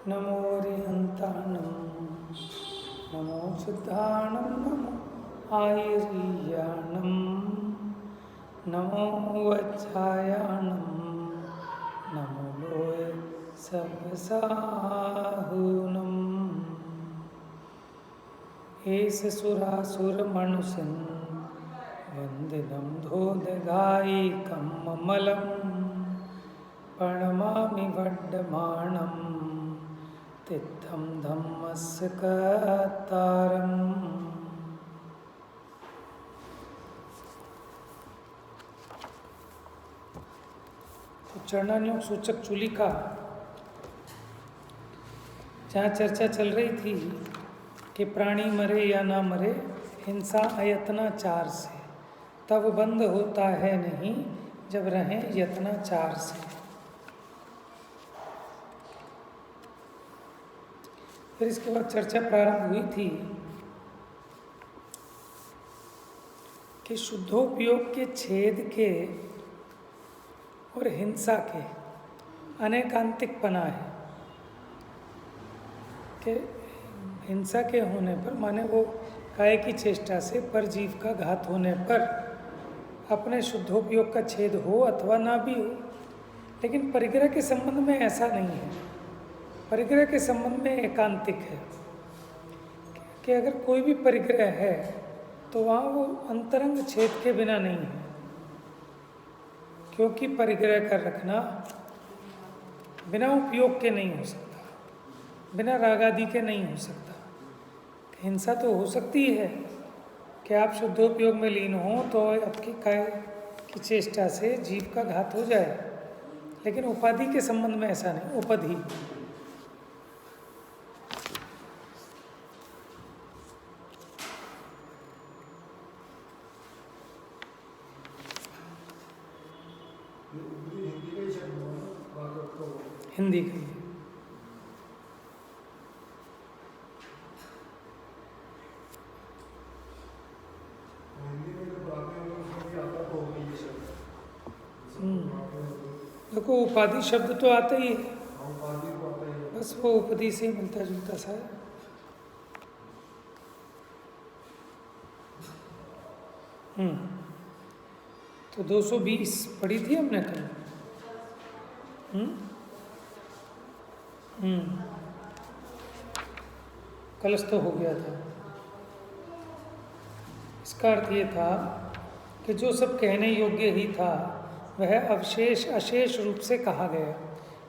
नमो रिहन्तानं नमो सिद्धाणं नमो आयर्याणं नमो वज्रायाणं नमो लोय सर्वसाहुनं एष सुरासुरमनुषन् वन्दिनं धोदगायिकं ममलं प्रणमामि वर्धमानं तिद्धं धम्मस्य कर्तारम्। तो चरणान्योग सूचक चूलिका जहाँ चर्चा चल रही थी कि प्राणी मरे या ना मरे, हिंसा अयत्नाचार से तब बंद होता है नहीं जब रहें यत्नाचार से। फिर इसके बाद चर्चा प्रारंभ हुई थी कि शुद्धोपयोग के छेद के और हिंसा के अनेकांतिकपना है कि हिंसा के होने पर, माने वो काय की चेष्टा से परजीव का घात होने पर अपने शुद्धोपयोग का छेद हो अथवा ना भी हो, लेकिन परिग्रह के संबंध में ऐसा नहीं है। परिग्रह के संबंध में एकांतिक है कि अगर कोई भी परिग्रह है तो वहाँ वो अंतरंग छेद के बिना नहीं है, क्योंकि परिग्रह कर रखना बिना उपयोग के नहीं हो सकता, बिना रागादि के नहीं हो सकता। हिंसा तो हो सकती है कि आप शुद्धोपयोग में लीन हो तो आपकी काय की चेष्टा से जीव का घात हो जाए, लेकिन उपाधि के संबंध में ऐसा नहीं। उपधि हिंदी का ही देखो, उपाधि शब्द तो आता ही है, बस वो उपधि से मिलता जुलता सा है। तो 220 पढ़ी थी हमने कल। कलश तो हो गया था। इसका अर्थ ये था कि जो सब कहने योग्य ही था वह अवशेष अशेष रूप से कहा गया।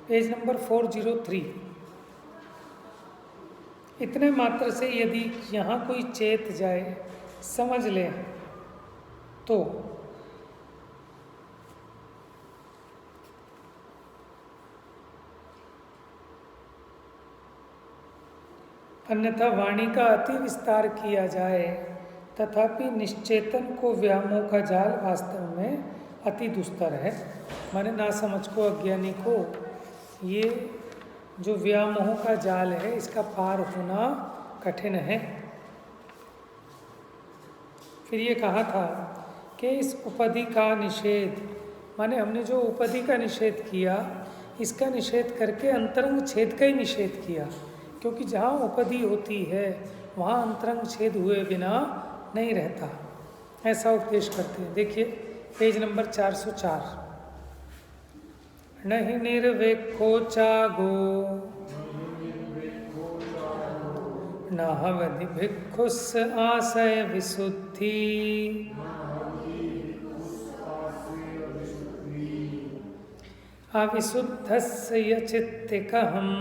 Page number 403। इतने मात्र से यदि यहाँ कोई चेत जाए, समझ ले, तो अन्यथा वाणी का अति विस्तार किया जाए तथापि निश्चेतन को व्यामोह का जाल वास्तव में अति दुस्तर है। माने ना समझ को, अज्ञानी को ये जो व्यामोह का जाल है इसका पार होना कठिन है। फिर ये कहा था कि इस उपधि का निषेध, माने हमने जो उपधि का निषेध किया इसका निषेध करके अंतरंग छेद का ही निषेध किया, क्योंकि जहाँ उपधि होती है वहाँ अंतरंग छेद हुए बिना नहीं रहता, ऐसा उपदेश करते हैं। देखिए पेज नंबर 404। नहीं निर्वेको चागो नाहवधि भिक्षुस आशय विशुद्धि अविशुद्धस्य यचित्तिकहम्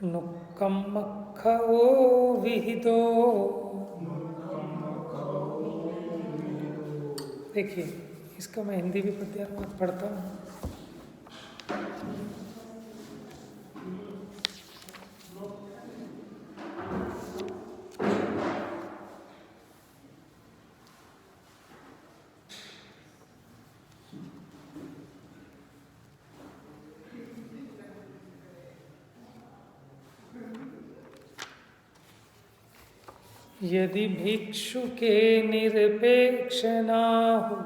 नुक्कम्मक्खओ विहितो। देखिए इसका मैं हिंदी भी पढ़ता हूँ। यदि भिक्षु के निरपेक्ष ना हो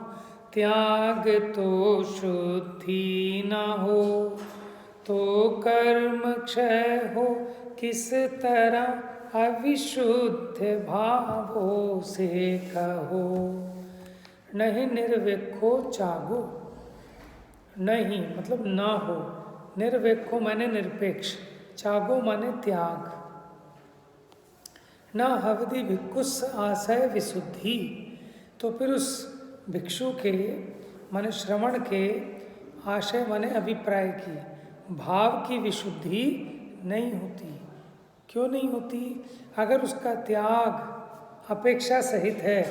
त्याग तो शुद्धि न हो, तो कर्म क्षय हो किस तरह अविशुद्ध भावों से कहो। नहीं निर्विको चागो, नहीं मतलब ना हो, निर्विको माने निरपेक्ष, चागो माने त्याग। न हवदि भिक्षुस आशय विशुद्धि, तो फिर उस भिक्षु के माने श्रवण के आशय माने अभिप्राय की, भाव की विशुद्धि नहीं होती। क्यों नहीं होती? अगर उसका त्याग अपेक्षा सहित है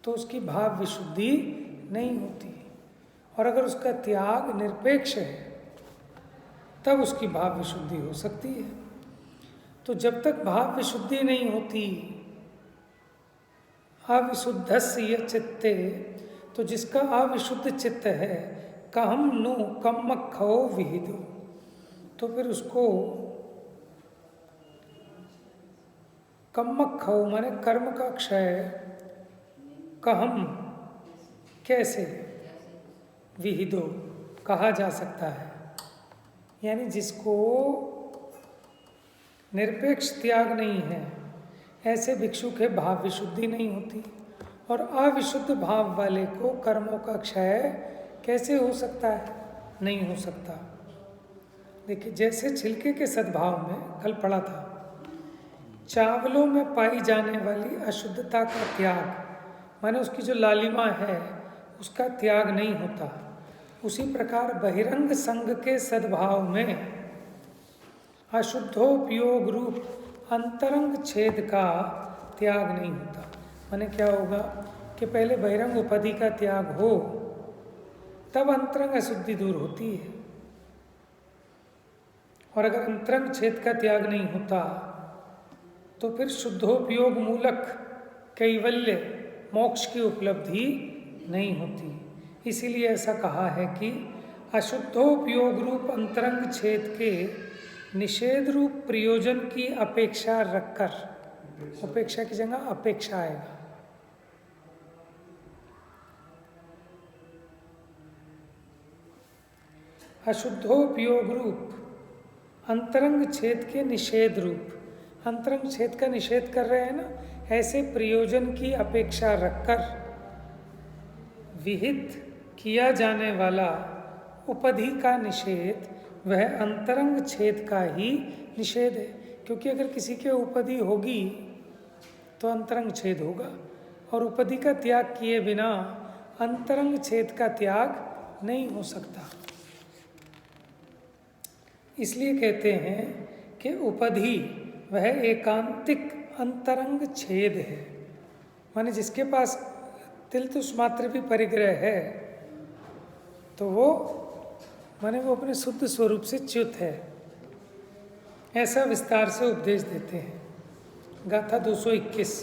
तो उसकी भाव विशुद्धि नहीं होती, और अगर उसका त्याग निरपेक्ष है तब उसकी भाव विशुद्धि हो सकती है। तो जब तक भाव विशुद्धि नहीं होती, अविशुद्धस्य चित्ते, तो जिसका अविशुद्ध चित्त है, कहम नु कम्मखो विहिदो, तो फिर उसको कम्मखो माने कर्म का क्षय, कहम कैसे, विहिदो कहा जा सकता है। यानी जिसको निरपेक्ष त्याग नहीं है, ऐसे भिक्षु के भाव विशुद्धि नहीं होती, और अविशुद्ध भाव वाले को कर्मों का क्षय कैसे हो सकता है? नहीं हो सकता। देखिए, जैसे छिलके के सद्भाव में कल पढ़ा था, चावलों में पाई जाने वाली अशुद्धता का त्याग माने उसकी जो लालिमा है उसका त्याग नहीं होता, उसी प्रकार बहिरंग संग के सद्भाव में अशुद्धोपयोग रूप अंतरंग छेद का त्याग नहीं होता। माने क्या होगा कि पहले बहिरंग उपाधि का त्याग हो तब अंतरंग अशुद्धि दूर होती है, और अगर अंतरंग छेद का त्याग नहीं होता तो फिर शुद्धोपयोग मूलक कैवल्य मोक्ष की उपलब्धि नहीं होती। इसीलिए ऐसा कहा है कि अशुद्धोपयोग रूप अंतरंग छेद के निषेध रूप प्रयोजन की अपेक्षा रखकर, उपेक्षा की जगह अपेक्षा आएगा, अशुद्धोपयोग रूप अंतरंग छेद के निषेध रूप, अंतरंग छेद का निषेध कर रहे हैं ना, ऐसे प्रयोजन की अपेक्षा रखकर विहित किया जाने वाला उपधि का निषेध वह अंतरंग छेद का ही निषेध है। क्योंकि अगर किसी के उपधि होगी तो अंतरंग छेद होगा, और उपधि का त्याग किए बिना अंतरंग छेद का त्याग नहीं हो सकता। इसलिए कहते हैं कि उपधि वह एकांतिक अंतरंग छेद है, माने जिसके पास तिलतुष मात्र भी परिग्रह है तो वो माने वो अपने शुद्ध स्वरूप से च्युत है, ऐसा विस्तार से उपदेश देते हैं। गाथा 221।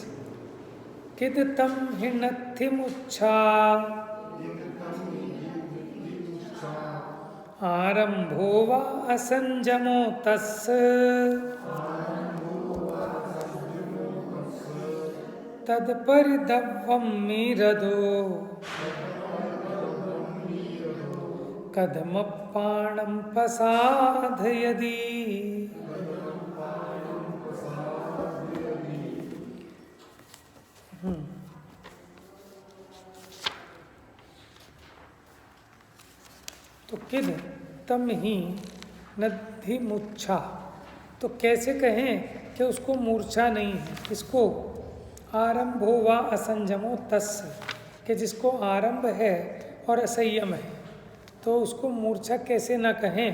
किद तम हिणथिमुच्छा आरंभो वा असंजमो तस् तदपरिदव्वं मीरदो कदमपाणं पसाधयति। तो किद तम ही नद्धि मूर्छा, तो कैसे कहें कि उसको मूर्छा नहीं है? किसको? आरंभो वा असंजमो तस्य, कि जिसको आरंभ है और असंयम है तो उसको मूर्छा कैसे न कहें?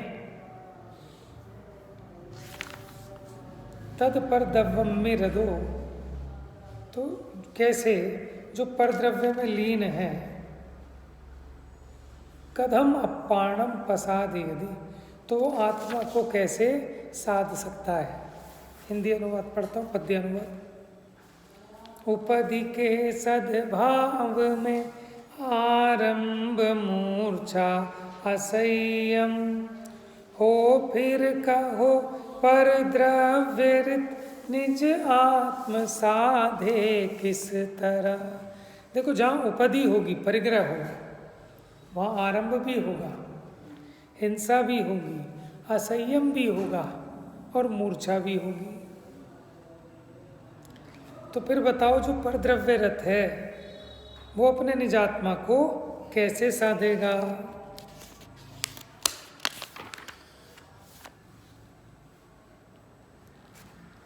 तद पर द्रव्यम में रदो, तो कैसे जो परद्रव्य में लीन है, कदम अपाणम पसाद यदि, तो वो आत्मा को कैसे साध सकता है? हिंदी अनुवाद पढ़ता हूँ, पद्य अनुवाद। उपधि के सद्भाव में आरंभ मूर्छा असंयम हो, फिर कहो पर द्रव्यरित निज आत्म साधे किस तरह, देखो, जहाँ उपधि होगी, परिग्रह होगा, वहाँ आरंभ भी होगा, हिंसा भी होगी, असंयम भी होगा और मूर्छा भी होगी। तो फिर बताओ, जो परद्रव्य रत है वो अपने निजात्मा को कैसे साधेगा?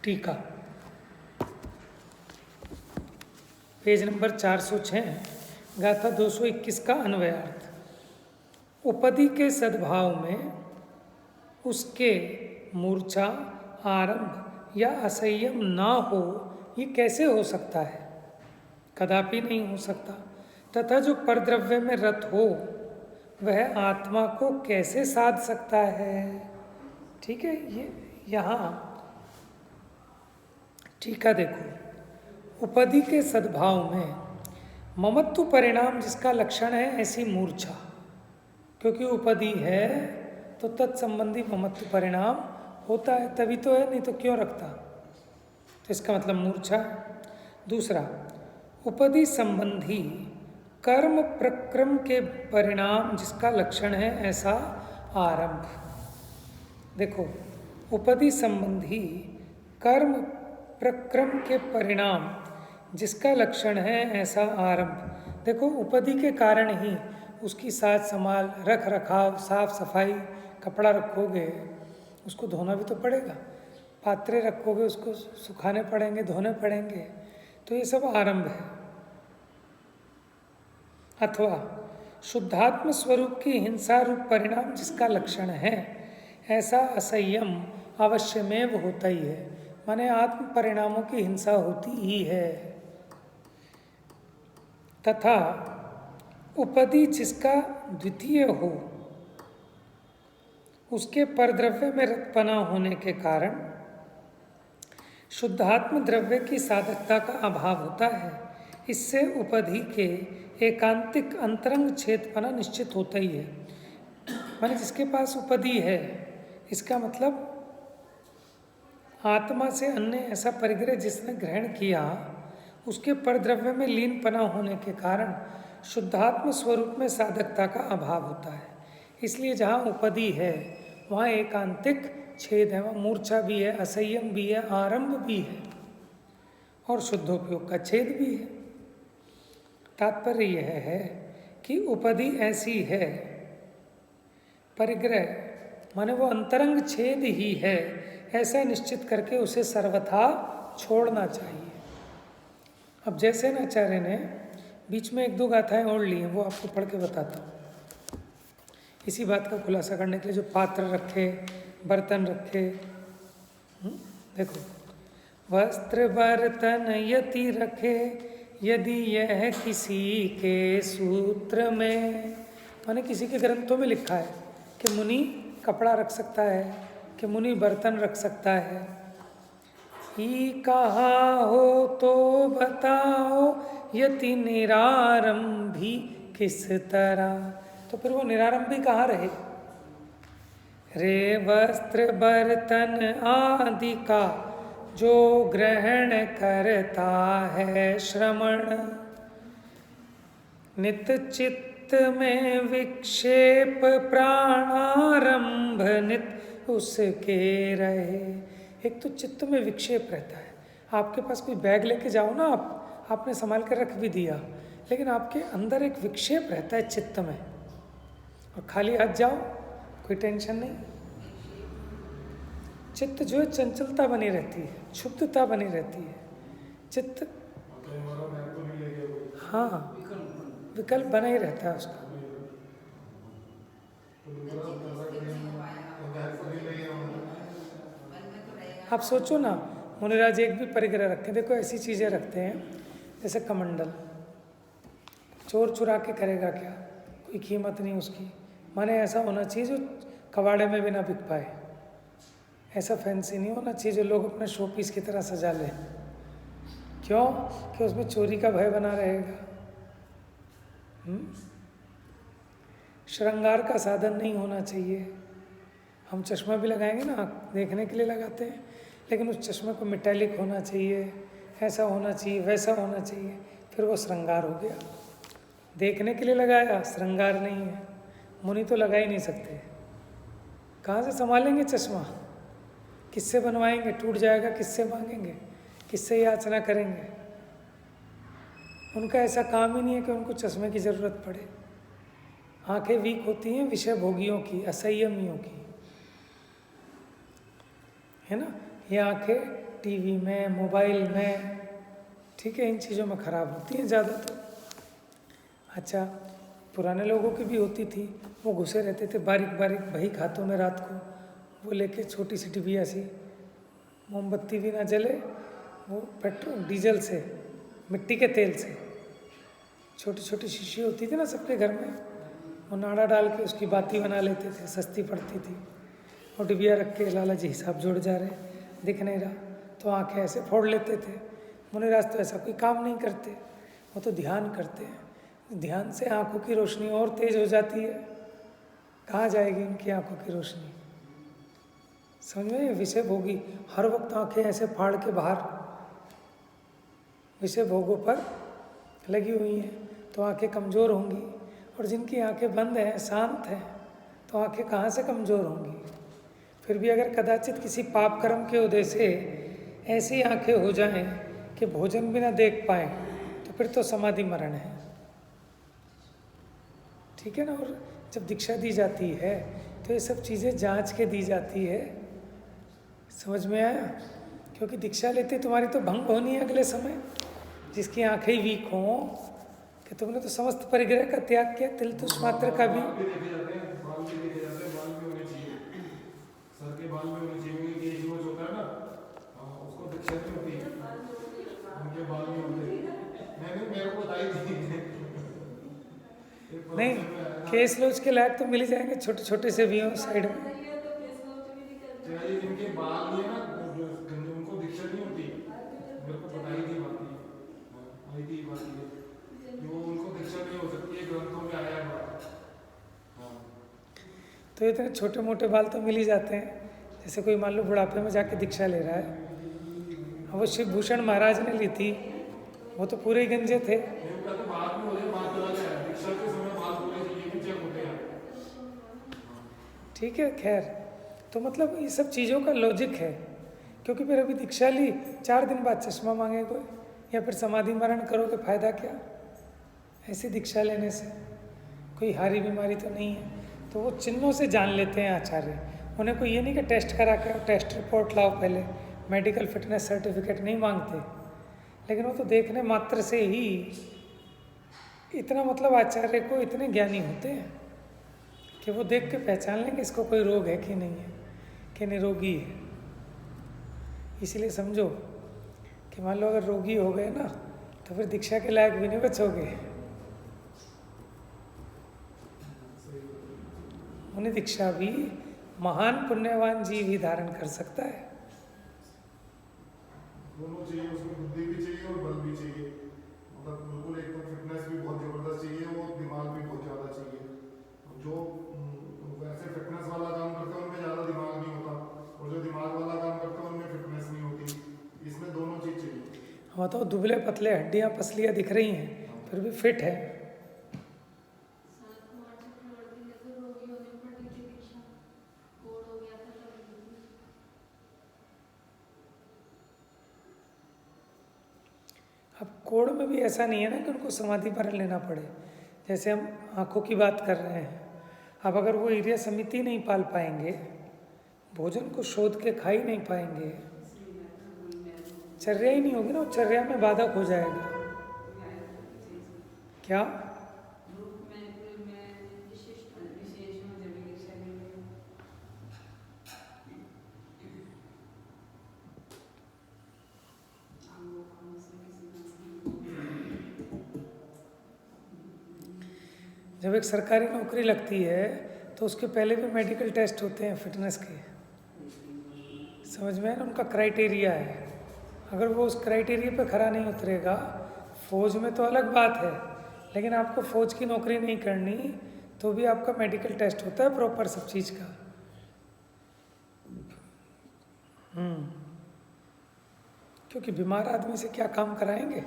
टीका, पेज नंबर 406, गाथा 221 का अन्वयार्थ। उपधि के सद्भाव में उसके मूर्छा, आरंभ या असंयम ना हो, ये कैसे हो सकता है? कदापि नहीं हो सकता। तथा जो परद्रव्य में रत हो वह आत्मा को कैसे साध सकता है? ठीक है, ये यहाँ टीका देखो। उपधि के सद्भाव में ममत्व परिणाम जिसका लक्षण है ऐसी मूर्छा, क्योंकि उपधि है तो तत्संबंधी ममत्व परिणाम होता है, तभी तो है, नहीं तो क्यों रखता? तो इसका मतलब मूर्छा। दूसरा, उपधि संबंधी कर्म प्रक्रम के परिणाम जिसका लक्षण है ऐसा आरंभ। देखो, उपधि संबंधी कर्म प्रक्रम के परिणाम जिसका लक्षण है ऐसा आरंभ। देखो, उपधि के कारण ही उसकी साज संभाल, रख रखाव, साफ सफाई, कपड़ा रखोगे उसको धोना भी तो पड़ेगा, पात्रे रखोगे उसको सुखाने पड़ेंगे, धोने पड़ेंगे, तो ये सब आरंभ है। अथवा शुद्धात्म स्वरूप की हिंसा रूप परिणाम जिसका लक्षण है ऐसा असंयम अवश्यमेव होता ही है, माने आत्म परिणामों की हिंसा होती ही है। तथा उपधि जिसका द्वितीय हो उसके परद्रव्य में रतपना होने के कारण शुद्धात्म द्रव्य की साधकता का अभाव होता है। इससे उपधि के एकांतिक अंतरंग छेदपना निश्चित होता ही है। माने जिसके पास उपधि है, इसका मतलब आत्मा से अन्य ऐसा परिग्रह जिसने ग्रहण किया, उसके परद्रव्य में लीनपना होने के कारण शुद्धात्म स्वरूप में साधकता का अभाव होता है। इसलिए जहाँ उपधि है वहाँ एकांतिक छेद है, वहाँ मूर्छा भी है, असंयम भी है, आरंभ भी है और शुद्धोपयोग का छेद भी है। तात्पर्य यह है कि उपधि ऐसी है, परिग्रह माने वो अंतरंग छेद ही है, ऐसा निश्चित करके उसे सर्वथा छोड़ना चाहिए। अब जैसे आचार्य ने बीच में एक दो गाथाएं और ली हैं, वो आपको पढ़ के बताता हूँ इसी बात का खुलासा करने के लिए। जो पात्र रखे, बर्तन रखे, देखो, वस्त्र बर्तन यति रखे यदि यह किसी के सूत्र में, माने किसी के ग्रंथों में लिखा है कि मुनि कपड़ा रख सकता है, कि मुनि बर्तन रख सकता है। ही कहा हो तो बताओ यति निरारंभी किस तरह, तो फिर वो निरारंभी कहाँ रहे? रे वस्त्र बर्तन आदि का जो ग्रहण करता है श्रमण, नित चित्त में विक्षेप प्राणारंभ नित उसके रहे। एक तो चित्त में विक्षेप रहता है, आपके पास कोई बैग लेके जाओ ना, आपने संभाल कर रख भी दिया, लेकिन आपके अंदर एक विक्षेप रहता है चित्त में, और खाली हाथ जाओ कोई टेंशन नहीं। चित्त जो है चंचलता बनी रहती है, क्षुब्धता बनी रहती है, चित्त हाँ विकल्प बना ही रहता है उसका। आप सोचो ना, मुनिराज एक भी परिग्रह रखें, देखो ऐसी चीज़ें रखते हैं जैसे कमंडल, चोर चुरा के करेगा क्या, कोई कीमत नहीं उसकी, माने ऐसा होना चाहिए जो कबाड़े में भी ना बिक पाए, ऐसा फैंसी नहीं होना चाहिए जो लोग अपने शो पीस की तरह सजा लें। क्यों? कि उसमें चोरी का भय बना रहेगा। श्रृंगार का साधन नहीं होना चाहिए। हम चश्मा भी लगाएंगे ना, देखने के लिए लगाते हैं, लेकिन उस चश्मे को मेटालिक होना चाहिए, ऐसा होना चाहिए, वैसा होना चाहिए, फिर वो श्रृंगार हो गया। देखने के लिए लगाया, श्रृंगार नहीं है। मुनि तो लगा ही नहीं सकते। कहाँ से संभालेंगे चश्मा? किससे बनवाएंगे? टूट जाएगा, किससे मांगेंगे? किससे याचना करेंगे? उनका ऐसा काम ही नहीं है कि उनको चश्मे की ज़रूरत पड़े। आंखें वीक होती हैं विषय भोगियों की, असंयमियों की, है ना। ये आंखें टीवी में, मोबाइल में, ठीक है, इन चीज़ों में ख़राब होती हैं ज़्यादा। तो अच्छा, पुराने लोगों की भी होती थी। वो घुसे रहते थे बारीक बारीक बही खातों में रात को, वो लेके छोटी सी डिबिया सी, मोमबत्ती भी ना जले, वो पेट्रोल डीजल से, मिट्टी के तेल से, छोटी छोटी शीशी होती थी ना सबके घर में, वो नाड़ा डाल के उसकी बाती बना लेते थे, सस्ती पड़ती थी। और डिबिया रख के लाला जी हिसाब जोड़ जा रहे, दिख नहीं रहा, तो आंखें ऐसे फोड़ लेते थे। मुनिराज तो ऐसा कोई काम नहीं करते, वो तो ध्यान करते हैं। ध्यान से आंखों की रोशनी और तेज हो जाती है। कहाँ जाएगी इनकी आंखों की रोशनी? समझ में? विषय भोगी हर वक्त आंखें ऐसे फाड़ के बाहर विषय भोगों पर लगी हुई हैं, तो आंखें कमज़ोर होंगी। और जिनकी आंखें बंद हैं, शांत हैं, तो आंखें कहाँ से कमज़ोर होंगी? फिर भी अगर कदाचित किसी पाप कर्म के उदय से ऐसी आंखें हो जाएं कि भोजन भी ना देख पाएँ, तो फिर तो समाधि मरण है, ठीक है ना। और जब दीक्षा दी जाती है तो ये सब चीज़ें जांच के दी जाती है। समझ में आया? क्योंकि दीक्षा लेते तुम्हारी तो भंग होनी है अगले समय। जिसकी आंखें ही वीक हों कि तुमने तो समस्त परिग्रह का त्याग किया, तिल तुष मात्र का भी। सर के बाल में होने चाहिए, उनके केश जो होता है ना, उसको दीक्षा नहीं होती, उनके बाल नहीं होते। मैंने मेरे को बताई थी। नहीं, केस लोच के लायक तो मिल ही जाएंगे, छोटे छोटे से भी हों साइड में। जिनके बाल नहीं है ना, उनको दीक्षा नहीं होती। मेरे को बताई थी बात, आई थी बात ये, जो उनको दीक्षा नहीं हो सकती है, ग्रंथों में आया है बात। तो इतने छोटे मोटे बाल तो मिल ही जाते हैं। जैसे कोई मान लो बुढ़ापे में जाके दीक्षा ले रहा है, अब वो शिव भूषण महाराज ने ली थी, वो तो पूरे ही गंजे थे। ठीक है, खैर, तो मतलब ये सब चीज़ों का लॉजिक है। क्योंकि फिर अभी दीक्षा ली, 4 दिन बाद चश्मा मांगे कोई, या फिर समाधि मरण करोगे, फ़ायदा क्या? ऐसी दीक्षा लेने से कोई हारी बीमारी तो नहीं है। तो वो चिन्हों से जान लेते हैं आचार्य। उन्हें कोई ये नहीं कि टेस्ट करा के टेस्ट रिपोर्ट लाओ पहले, मेडिकल फिटनेस सर्टिफिकेट नहीं मांगते। लेकिन वो तो देखने मात्र से ही इतना, मतलब आचार्य को इतने ज्ञानी होते हैं कि वो देख के पहचान लेंगे इसको कोई रोग है कि नहीं है, कि निरोगी है। इसलिए समझो कि मान लो अगर रोगी हो गए ना, तो फिर दीक्षा के लायक भी नहीं बचोगे। उन्हें दीक्षा भी महान पुण्यवान जीव ही धारण कर सकता है। दोनों चाहिए, उसमें बुद्धि भी चाहिए और बल भी चाहिए। मतलब बिल्कुल एकदम फिटनेस भी बहुत जबरदस्त चाहिए और दिमाग भी बहुत ज़्यादा चाहिए। जो वैसे फिटनेस वाला काम करते हैं उनमें ज़्यादा दिमाग नहीं होता, और जो दिमाग वाला काम करते हैं उनमें फिटनेस नहीं होती। इसमें दोनों चीज़ चाहिए। हम तो दुबले पतले, हड्डियाँ पसलियाँ दिख रही हैं, फिर भी फिट है। अब कोड में भी ऐसा नहीं है ना कि उनको समाधि पर लेना पड़े। जैसे हम आँखों की बात कर रहे हैं, अब अगर वो एरिया समिति नहीं पाल पाएंगे, भोजन को शोध के खा ही नहीं पाएंगे, चर्या ही नहीं होगी ना, चर्या में बाधक हो जाएगा। क्या? जब एक सरकारी नौकरी लगती है तो उसके पहले भी मेडिकल टेस्ट होते हैं फिटनेस के। समझ में है ना? उनका क्राइटेरिया है। अगर वो उस क्राइटेरिया पे खरा नहीं उतरेगा, फौज में तो अलग बात है, लेकिन आपको फौज की नौकरी नहीं करनी तो भी आपका मेडिकल टेस्ट होता है प्रॉपर सब चीज़ का। क्योंकि बीमार आदमी से क्या काम कराएंगे?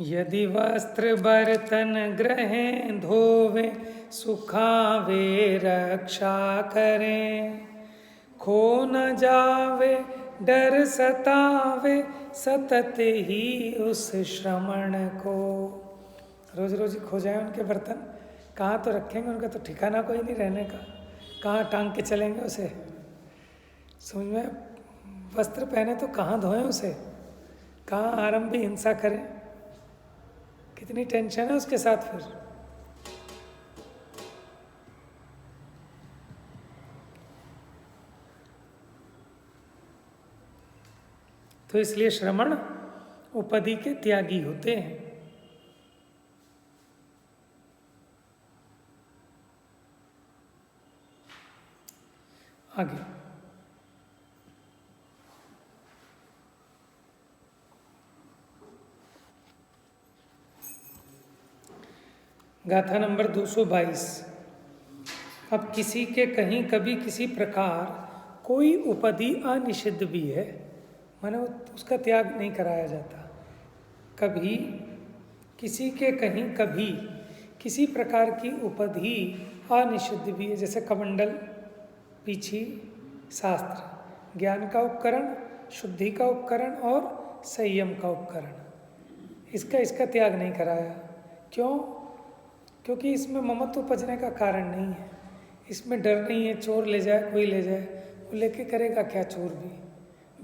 यदि वस्त्र बर्तन ग्रहें धोवे, सुखावे रक्षा करें, खो न जावे डर सतावे, सतत ही उस श्रमण को। रोज रोज खो जाए उनके बर्तन, कहाँ तो रखेंगे, उनका तो ठिकाना कोई नहीं रहने का, कहाँ टांग के चलेंगे उसे। समझ में, वस्त्र पहने तो कहाँ धोएं उसे, कहाँ आरंभ भी हिंसा करें, कितनी टेंशन है उसके साथ फिर। तो इसलिए श्रमण उपधि के त्यागी होते हैं। आगे गाथा नंबर 222। अब किसी के कहीं कभी किसी प्रकार कोई उपधि अनिषिद्ध भी है, माने उसका त्याग नहीं कराया जाता। कभी किसी के कहीं कभी किसी प्रकार की उपधि अनिषिद्ध भी है, जैसे कमंडल, पीछी, शास्त्र, ज्ञान का उपकरण, शुद्धि का उपकरण और संयम का उपकरण, इसका त्याग नहीं कराया। क्यों? क्योंकि इसमें ममत्व उपजने का कारण नहीं है, इसमें डर नहीं है चोर ले जाए, कोई ले जाए, वो लेके करेगा क्या, चोर भी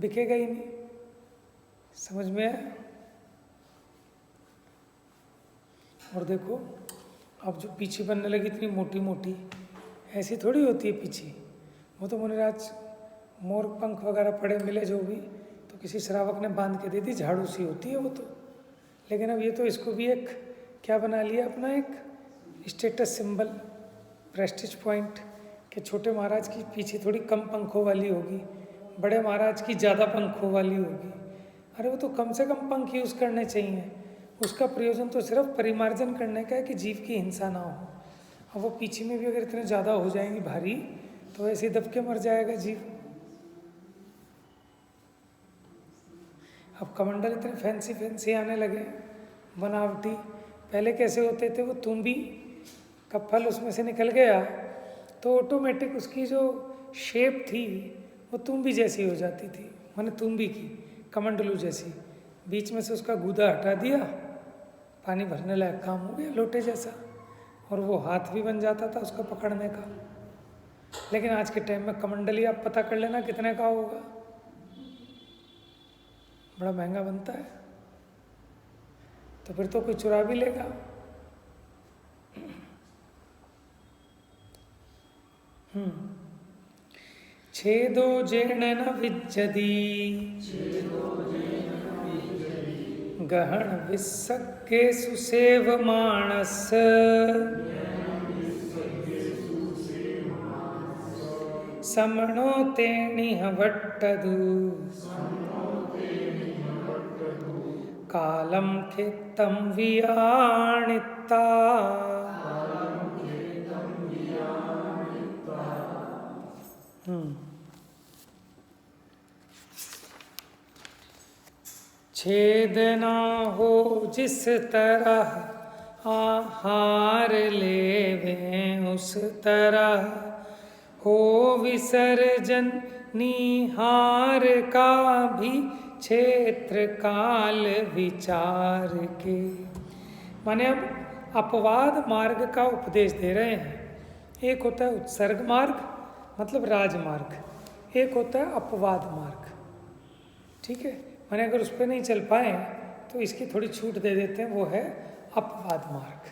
बिकेगा ही नहीं। समझ में आया? और देखो अब जो पीछी बनने लगी इतनी मोटी मोटी, ऐसी थोड़ी होती है पीछी, वो तो मुनिराज मोर पंख वगैरह पड़े मिले जो भी, तो किसी श्रावक ने बांध के दे दी, झाड़ू सी होती है वो तो। लेकिन अब ये तो इसको भी एक क्या बना लिया अपना, एक स्टेटस सिंबल, प्रेस्टीज पॉइंट, कि छोटे महाराज की पीछे थोड़ी कम पंखों वाली होगी, बड़े महाराज की ज़्यादा पंखों वाली होगी। अरे वो तो कम से कम पंख यूज़ करने चाहिए, उसका प्रयोजन तो सिर्फ परिमार्जन करने का है कि जीव की हिंसा ना हो। अब वो पीछे में भी अगर इतने ज़्यादा हो जाएंगी भारी, तो ऐसे दब के मर जाएगा जीव। अब कमंडल इतने फैंसी फैंसी आने लगे, बनावटी। पहले कैसे होते थे, वो तुम्बी का फल उसमें से निकल गया तो ऑटोमेटिक उसकी जो शेप थी वो तुम्बी जैसी हो जाती थी, माने तुम्बी की कमंडलू जैसी। बीच में से उसका गूदा हटा दिया, पानी भरने लायक काम हो गया, लोटे जैसा, और वो हाथ भी बन जाता था उसका पकड़ने का। लेकिन आज के टाइम में कमंडली आप पता कर लेना कितने का होगा, बड़ा महंगा बनता है, तो फिर तो कोई चुरा भी लेगा। छेदो जेण न विज्जति, गहन विसक्के सुसेवमाणस, समणो तेणिह वट्टदु, कालम खेत्तम वियाणिता। छेद ना हो जिस तरह आहार लेवें उस तरह, हो विसर्जन निहार का भी क्षेत्र काल विचार के। माने अब अपवाद मार्ग का उपदेश दे रहे हैं। एक होता है उत्सर्ग मार्ग, मतलब राजमार्ग, एक होता है अपवाद मार्ग। ठीक है, माने अगर उस पर नहीं चल पाए तो इसकी थोड़ी छूट दे देते हैं, वो है अपवाद मार्ग।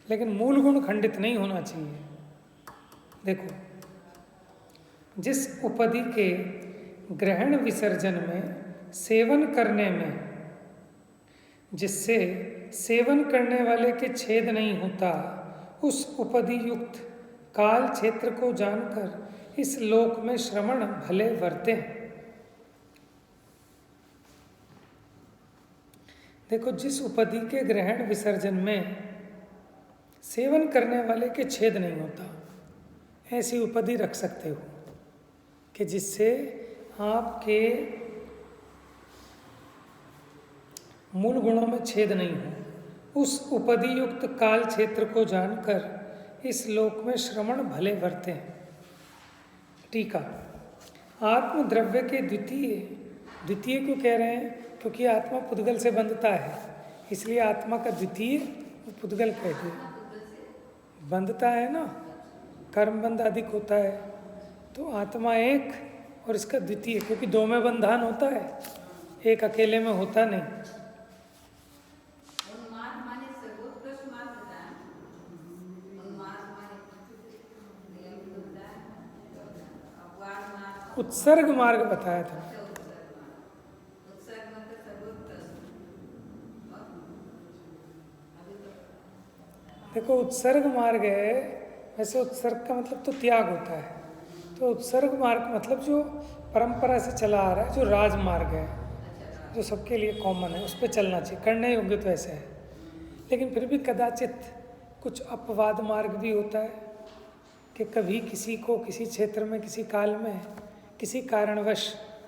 लेकिन मूल गुण खंडित नहीं होना चाहिए। देखो, जिस उपधि के ग्रहण विसर्जन में, सेवन करने में, जिससे सेवन करने वाले के छेद नहीं होता, उस उपधि युक्त काल क्षेत्र को जानकर इस लोक में श्रमण भले वर्ते हैं। देखो, जिस उपधि के ग्रहण विसर्जन में सेवन करने वाले के छेद नहीं होता, ऐसी उपधि रख सकते हो कि जिससे आपके मूल गुणों में छेद नहीं हो, उस उपधि युक्त काल क्षेत्र को जानकर इस लोक में श्रवण भले वर्ते हैं। टीका, आत्म द्रव्य के द्वितीय क्यों कह रहे हैं? क्योंकि आत्मा पुद्गल से बंधता है, इसलिए आत्मा का द्वितीय पुद्गल कहते हैं। बंधता है ना, कर्म बंध अधिक होता है, तो आत्मा एक और इसका द्वितीय, क्योंकि दो में बंधन होता है, एक अकेले में होता नहीं। उत्सर्ग मार्ग बताया था। देखो, उत्सर्ग मार्ग है, वैसे उत्सर्ग का मतलब तो त्याग होता है, तो उत्सर्ग मार्ग मतलब जो परंपरा से चला आ रहा है, जो राजमार्ग है, जो सबके लिए कॉमन है, उस पर चलना चाहिए। करने योग्य तो ऐसे है, लेकिन फिर भी कदाचित कुछ अपवाद मार्ग भी होता है कि कभी किसी को किसी क्षेत्र में, किसी काल में, किसी कारणवश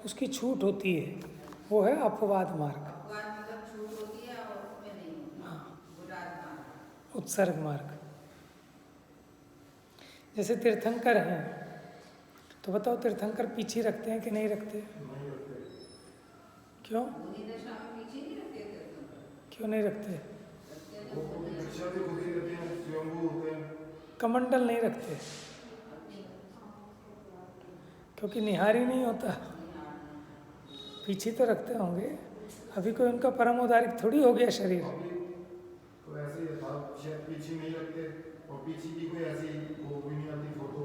उसकी छूट होती है, वो है अपवाद मार्ग। उत्सर्ग मार्ग। जैसे तीर्थंकर हैं, तो बताओ तीर्थंकर पीछे रखते हैं कि नहीं रखते? क्यों नहीं रखते? कमंडल नहीं रखते क्योंकि निहारी नहीं होता। पीछे तो रखते होंगे, अभी कोई उनका परम उदारिक थोड़ी हो गया शरीर। तो ऐसे ही था, शायद पीछे नहीं रखते, और पीछे की कोई ऐसी वो भी नहीं आती फोटो।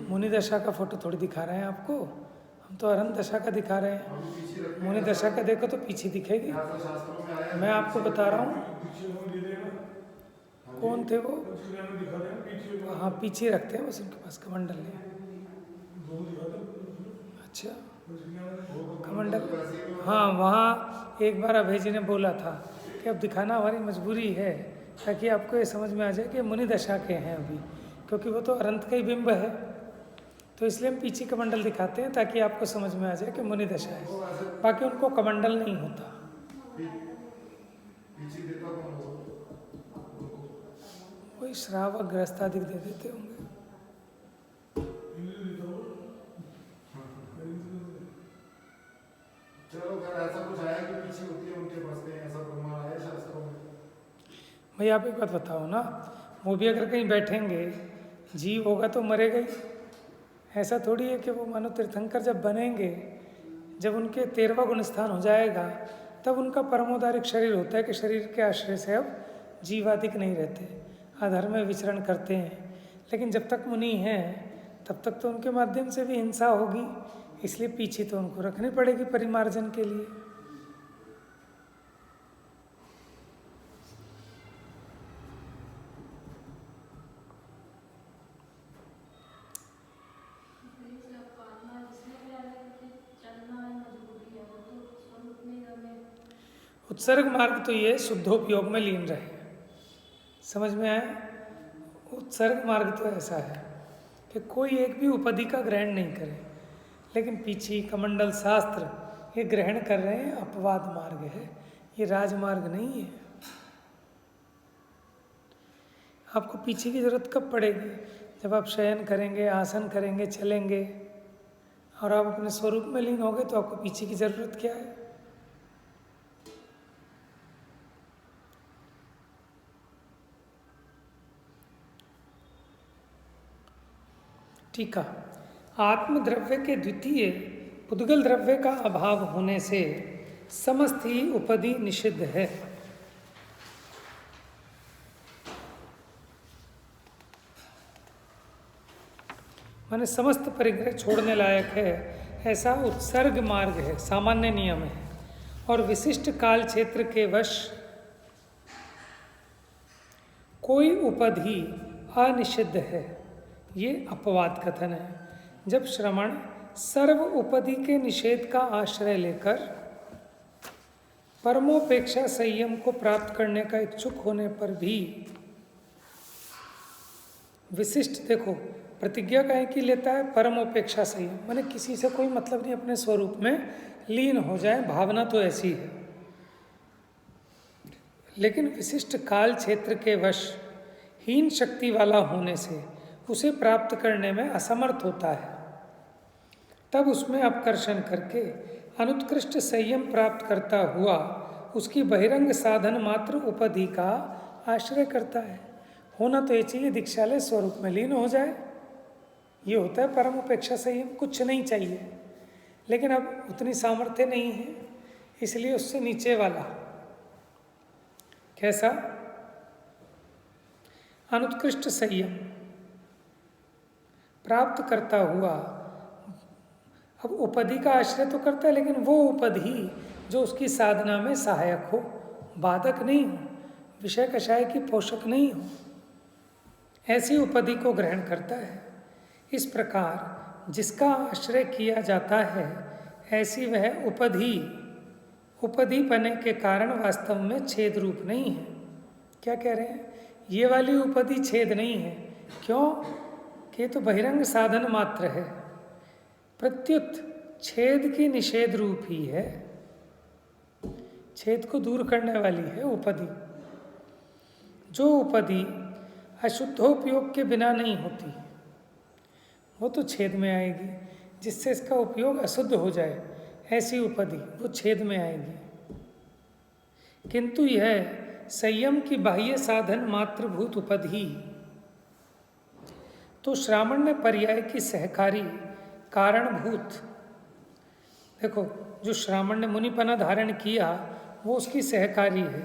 मुनि दशा का फोटो थोड़ी दिखा रहे हैं आपको, हम तो अरहंत दशा का दिखा रहे हैं। मुनि दशा का देखो तो पीछे दिखेगी। मैं आपको बता रहा हूँ कौन थे वो। हाँ, पीछे रखते हैं बस, उनके पास कमंडल नहीं। अच्छा, कमंडल। हाँ, वहाँ एक बार अभय जी ने बोला था कि अब दिखाना हमारी मजबूरी है, ताकि आपको ये समझ में आ जाए कि मुनि दशा के हैं अभी, क्योंकि वो तो अरंत का ही बिंब है, तो इसलिए हम पीछे कमंडल दिखाते हैं ताकि आपको समझ में आ जाए कि मुनि दशा है। बाकी उनको कमंडल नहीं होता। वही श्रावक ग्रस्त आदि दे देते होंगे। चलो, अगर ऐसा कुछ आया कि पीछे होती है उनके पास में, ऐसा प्रमाण आया शास्त्रों में? भाई आप एक बात बताओ ना, वो भी अगर कहीं बैठेंगे, जीव होगा तो मरेगा ही। ऐसा थोड़ी है कि वो मानो तीर्थंकर जब बनेंगे, जब उनके 13वां गुण स्थान हो जाएगा, तब उनका परमोदारिक शरीर होता है कि शरीर के आश्रय से अब जीवादिक नहीं रहते, अधर्म में विचरण करते हैं। लेकिन जब तक मुनि हैं तब तक तो उनके माध्यम से भी हिंसा होगी, इसलिए पीछे तो उनको रखनी पड़ेगी परिमार्जन के लिए। उत्सर्ग मार्ग तो ये शुद्धोपयोग में लीन रहे, समझ में आया? उत्सर्ग मार्ग तो ऐसा है कि कोई एक भी उपधि का ग्रहण नहीं करे, लेकिन पीछे कमंडल शास्त्र ये ग्रहण कर रहे हैं, अपवाद मार्ग है, ये राजमार्ग नहीं है। आपको पीछे की जरूरत कब पड़ेगी? जब आप शयन करेंगे, आसन करेंगे, चलेंगे, और आप अपने स्वरूप में लीन होगे, तो आपको पीछे की जरूरत क्या है? टीका, आत्मद्रव्य के द्वितीय पुद्गल द्रव्य का अभाव होने से समस्त ही उपधि निषिद्ध है। माने समस्त परिग्रह छोड़ने लायक है, ऐसा उत्सर्ग मार्ग है, सामान्य नियम है, और विशिष्ट काल क्षेत्र के वश कोई उपधि अनिषिद्ध है, ये अपवाद कथन है। जब श्रवण सर्व उपधि के निषेध का आश्रय लेकर परमोपेक्षा संयम को प्राप्त करने का इच्छुक होने पर भी विशिष्ट, देखो प्रतिज्ञा का एक ही लेता है, परमोपेक्षा संयम माने किसी से कोई मतलब नहीं, अपने स्वरूप में लीन हो जाए, भावना तो ऐसी है। लेकिन विशिष्ट काल क्षेत्र के वश हीन शक्ति वाला होने से उसे प्राप्त करने में असमर्थ होता है। तब उसमें अपकर्षण करके अनुत्कृष्ट संयम प्राप्त करता हुआ उसकी बहिरंग साधन मात्र उपाधि का आश्रय करता है। होना तो ये चाहिए दीक्षालय स्वरूप में लीन हो जाए, ये होता है परम उपेक्षा संयम, कुछ नहीं चाहिए। लेकिन अब उतनी सामर्थ्य नहीं है, इसलिए उससे नीचे वाला कैसा अनुत्कृष्ट संयम प्राप्त करता हुआ, अब उपाधि का आश्रय तो करता है, लेकिन वो उपाधि जो उसकी साधना में सहायक हो, बाधक नहीं हो, विषय कषाय की पोषक नहीं हो, ऐसी उपाधि को ग्रहण करता है। इस प्रकार जिसका आश्रय किया जाता है, ऐसी वह उपाधि पने के कारण वास्तव में छेद रूप नहीं है। क्या कह रहे हैं? ये वाली उपाधि छेद नहीं है। क्यों? कि ये तो बहिरंग साधन मात्र है, प्रत्युत छेद की निषेध रूप ही है, छेद को दूर करने वाली है उपाधि। जो उपाधि अशुद्धोपयोग के बिना नहीं होती, वो तो छेद में आएगी। जिससे इसका उपयोग अशुद्ध हो जाए, ऐसी उपाधि वो छेद में आएगी। किंतु यह संयम की बाह्य साधन मात्रभूत उपाधि तो श्रावण्य पर्याय की सहकारी कारणभूत, देखो जो श्रावण ने मुनिपना धारण किया वो उसकी सहकारी है।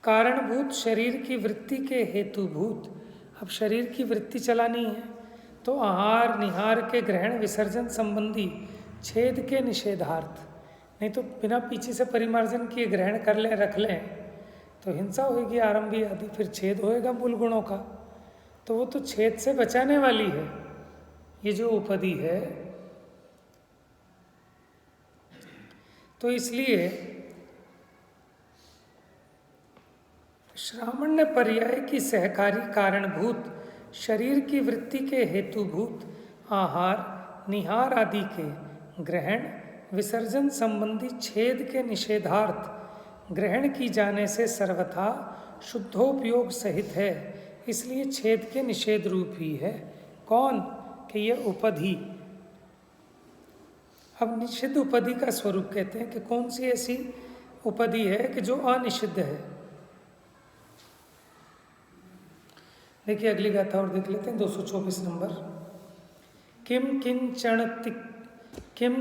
कारणभूत शरीर की वृत्ति के हेतुभूत, अब शरीर की वृत्ति चलानी है तो आहार निहार के ग्रहण विसर्जन संबंधी छेद के निषेधार्थ, नहीं तो बिना पीछे से परिमार्जन किए ग्रहण कर लें रख लें तो हिंसा होगी आरंभी आदि, फिर छेद होएगा मूल गुणों का। तो वो तो छेद से बचाने वाली है ये जो उपाधि है। तो इसलिए श्रावण्य पर्याय की सहकारी कारणभूत शरीर की वृत्ति के हेतुभूत आहार निहार आदि के ग्रहण विसर्जन संबंधी छेद के निषेधार्थ ग्रहण की जाने से सर्वथा शुद्धोपयोग सहित है, इसलिए छेद के निषेध रूप ही है। कौन? कि यह उपाधि। अब निषिद्ध उपाधि का स्वरूप कहते हैं कि कौन सी ऐसी उपाधि है कि जो अनिषिद्ध है। देखिए अगली गाथा और देख लेते हैं 224 नंबर। किम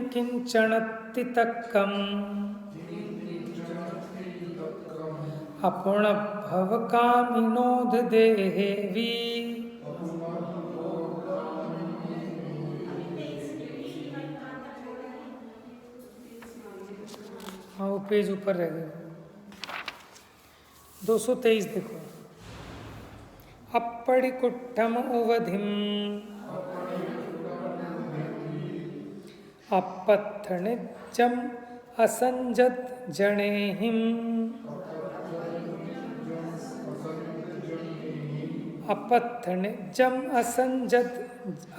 किंचणतितक्कम अपूर्ण भव कामिनोद देवी हाँ वो पेज ऊपर रह गए 223 देखो। अपड़िकुट्ठम उवधिम अपत्थनिजम असंजत जनेहिम अपत्थनिजम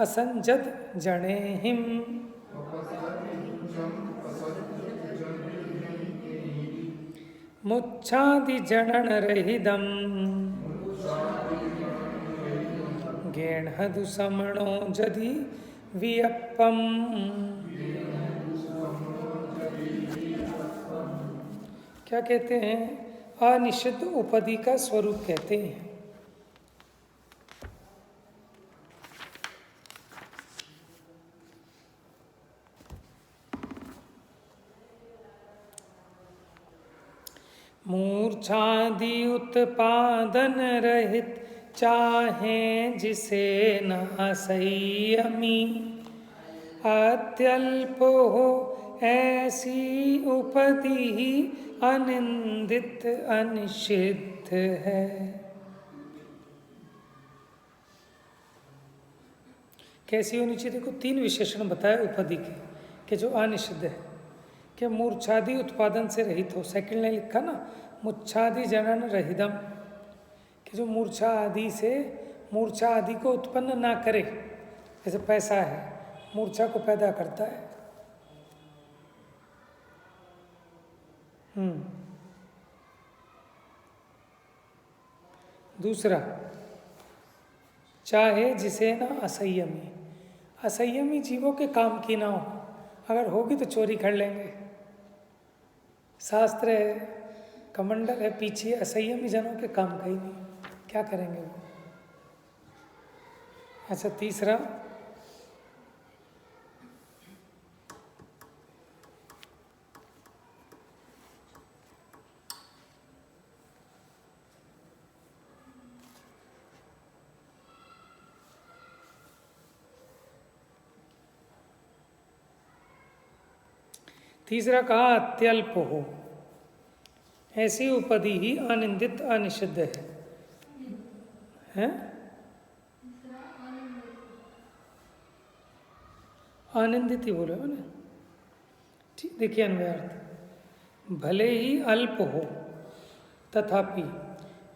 असंजत जनेहिम मुच्छादि जनन रहिदम गेणहदु समणो जदि वियप्पम। क्या कहते हैं? अनिषिद्ध उपाधि का स्वरूप कहते हैं। मूर्छादि उत्पादन रहित चाहे जिसे न संयमी अत्यल्प हो ऐसी उपाधि ही अनिंदित अनिषिद्ध है। कैसी होनी चाहिए? देखो 3 विशेषण बताए उपाधि के कि जो अनिषिद्ध है कि मूर्छादि उत्पादन से रहित हो। सेकंड ने लिखा ना मुच्छादि जनन रहिदम, कि जो मूर्छा आदि को उत्पन्न ना करे। जैसे पैसा है मूर्छा को पैदा करता है। दूसरा, चाहे जिसे ना असंयमी, असंयमी जीवों के काम की ना हो, अगर होगी तो चोरी कर लेंगे। शास्त्र है, कमंडल है पीछे, असंयमी जनों के काम का ही नहीं, क्या करेंगे वो। अच्छा, तीसरा, कहा अत्यल्प हो, ऐसी उपधि ही अनिंदित अनिषिद्ध है, हैं? आनंदित ही बोले हो ना। ठीक, देखिए अन्वयार्थ, भले ही अल्प हो तथापि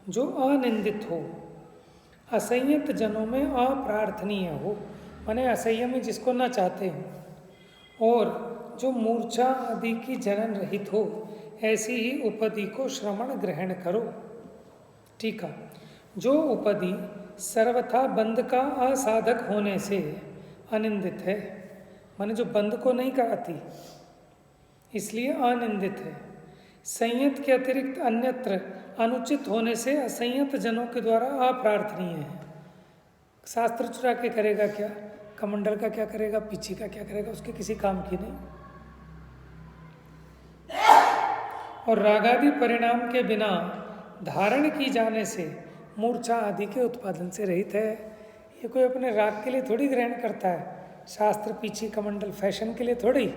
जो अनिंदित हो, असंयत जनों में अप्रार्थनीय हो, माने असंयमी जिसको ना चाहते हो, और जो मूर्छा आदि की जनन रहित हो, ऐसी ही उपधि को श्रवण ग्रहण करो। ठीक है, जो उपधि सर्वथा बंध का असाधक होने से अनिंदित है, माने जो बंध को नहीं कराती इसलिए अनिंदित है, संयत के अतिरिक्त अन्यत्र अनुचित होने से असंयत जनों के द्वारा अप्रार्थनीय है। शास्त्र चुरा के करेगा क्या, कमंडल का क्या करेगा, पीछे का क्या करेगा, उसके किसी काम की नहीं। और रागादि परिणाम के बिना धारण की जाने से मूर्छा आदि के उत्पादन से रहित है। ये कोई अपने राग के लिए थोड़ी ग्रहण करता है, शास्त्र पीछे कमंडल फैशन के लिए थोड़ी,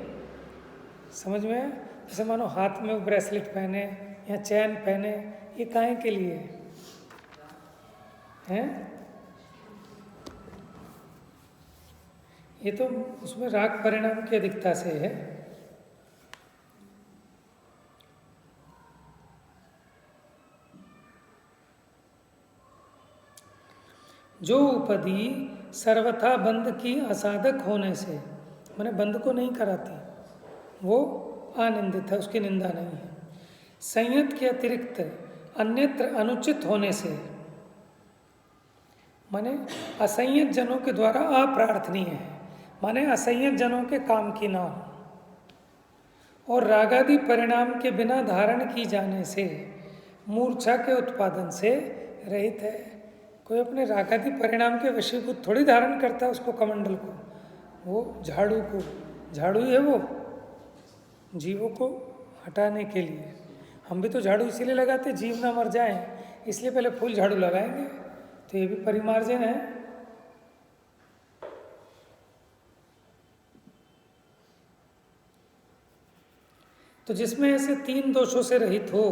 समझ में है? जैसे मानो हाथ में ब्रेसलेट पहने या चैन पहने, ये काहे के लिए हैं? ये तो उसमें राग परिणाम की अधिकता से है। जो उपधि सर्वथा बंध की असाधक होने से, माने बंध को नहीं कराती, वो आनंदित है, उसकी निंदा नहीं है। संयत के अतिरिक्त अन्यत्र अनुचित होने से, माने असंयत जनों के द्वारा अप्रार्थनीय है, माने असंयत जनों के काम की ना हो, और रागादि परिणाम के बिना धारण की जाने से मूर्छा के उत्पादन से रहित है। कोई अपने रागादि परिणाम के वशीभूत थोड़ी धारण करता है उसको, कमंडल को, वो झाड़ू को, झाड़ू ही है वो जीवों को हटाने के लिए। हम भी तो झाड़ू इसीलिए लगाते जीव ना मर जाए, इसलिए पहले फूल झाड़ू लगाएंगे, तो ये भी परिमार्जन है। तो जिसमें ऐसे 3 दोषों से रहित हो,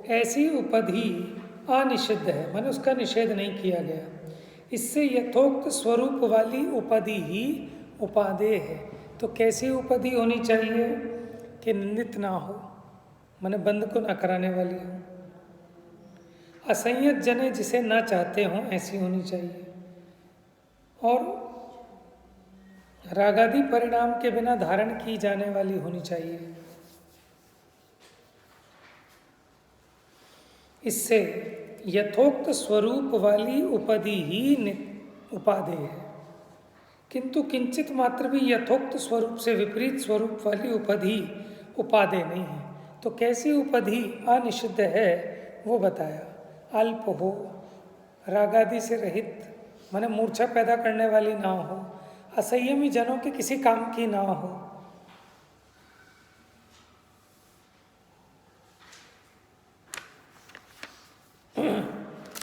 ऐसी उपधि अनिषिद्ध है, माने उसका निषेध नहीं किया गया। इससे यथोक्त स्वरूप वाली उपधि ही उपादेय है। तो कैसी उपधि होनी चाहिए कि निंदित ना हो, माने बंद को ना कराने वाली हो, असंयत जने जिसे ना चाहते हों ऐसी होनी चाहिए, और रागादि परिणाम के बिना धारण की जाने वाली होनी चाहिए। इससे यथोक्त स्वरूप वाली उपधि ही उपादेय है, किंतु किंचित मात्र भी यथोक्त स्वरूप से विपरीत स्वरूप वाली उपधि उपादेय नहीं है। तो कैसी उपधि अनिषिद्ध है वो बताया। अल्प हो, रागादि से रहित, माने मूर्छा पैदा करने वाली ना हो, असंयमी जनों के किसी काम की ना हो,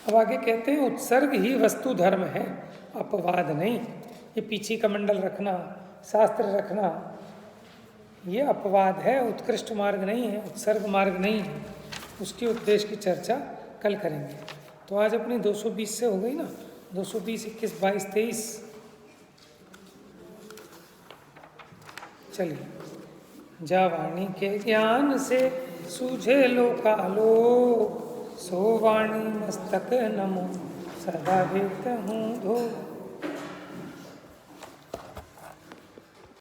अब आगे कहते हैं उत्सर्ग ही वस्तु धर्म है, अपवाद नहीं। ये पीछे कमंडल रखना, शास्त्र रखना, ये अपवाद है, उत्कृष्ट मार्ग नहीं है, उत्सर्ग मार्ग नहीं है। उसके उपदेश की चर्चा कल करेंगे। तो आज अपनी 220 से हो गई ना, 220, 21, 22, 23। चलिए, जा वाणी के ज्ञान से सूझे लोकालोक, सो वाणी मस्तक नमो, सदा वेत हूँ धो।